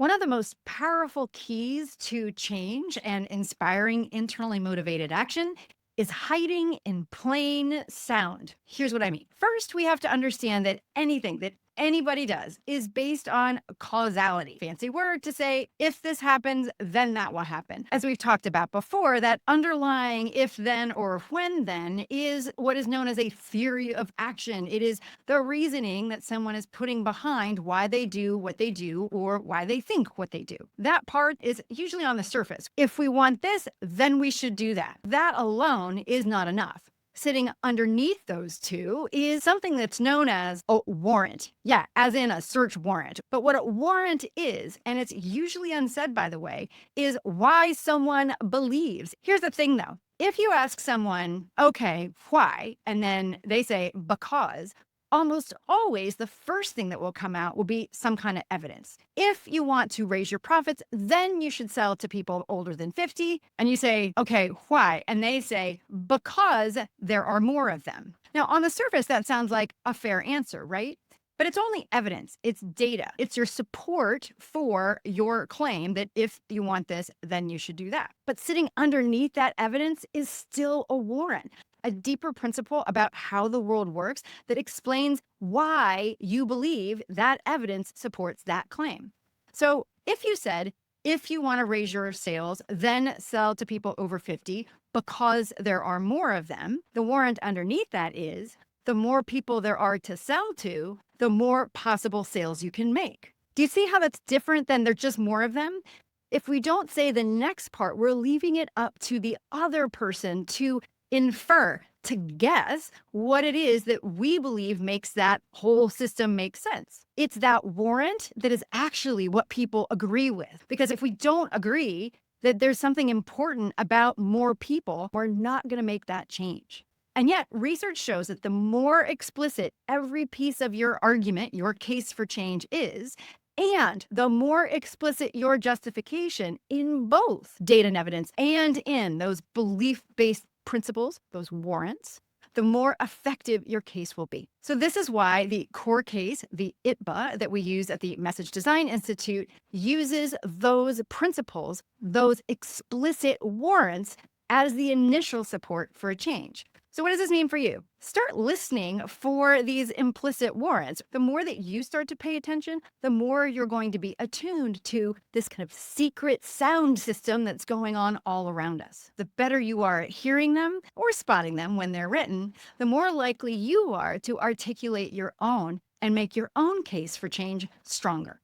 One of the most powerful keys to change and inspiring internally motivated action is hiding in plain sound. Here's what I mean. First, we have to understand that anything that anybody does is based on causality. Fancy word to say, if this happens, then that will happen. As we've talked about before, that underlying if then or when then is what is known as a theory of action. It is the reasoning that someone is putting behind why they do what they do or why they think what they do. That part is usually on the surface. If we want this, then we should do that. That alone is not enough. Sitting underneath those two is something that's known as a warrant. Yeah, as in a search warrant. But what a warrant is, and it's usually unsaid, by the way, is why someone believes. Here's the thing, though. If you ask someone, okay, why? And then they say, because, almost always the first thing that will come out will be some kind of evidence. If you want to raise your profits, then you should sell to people older than 50. And you say, okay, why? And they say, because there are more of them. Now, on the surface, that sounds like a fair answer, right? But it's only evidence. It's data. It's your support for your claim that if you want this, then you should do that. But sitting underneath that evidence is still a warrant. A deeper principle about how the world works that explains why you believe that evidence supports that claim. So if you said, if you want to raise your sales, then sell to people over 50 because there are more of them, the warrant underneath that is the more people there are to sell to, the more possible sales you can make. Do you see how that's different than there's just more of them? If we don't say the next part, we're leaving it up to the other person to infer, to guess what it is that we believe makes that whole system make sense. It's that warrant that is actually what people agree with. Because if we don't agree that there's something important about more people, we're not going to make that change. And yet, research shows that the more explicit every piece of your argument, your case for change is, and the more explicit your justification in both data and evidence and in those belief-based principles, those warrants, the more effective your case will be. So this is why the core case, the ITBA that we use at the Message Design Institute, uses those principles, those explicit warrants as the initial support for a change. So what does this mean for you? Start listening for these implicit warrants. The more that you start to pay attention, the more you're going to be attuned to this kind of secret sound system that's going on all around us. The better you are at hearing them or spotting them when they're written, the more likely you are to articulate your own and make your own case for change stronger.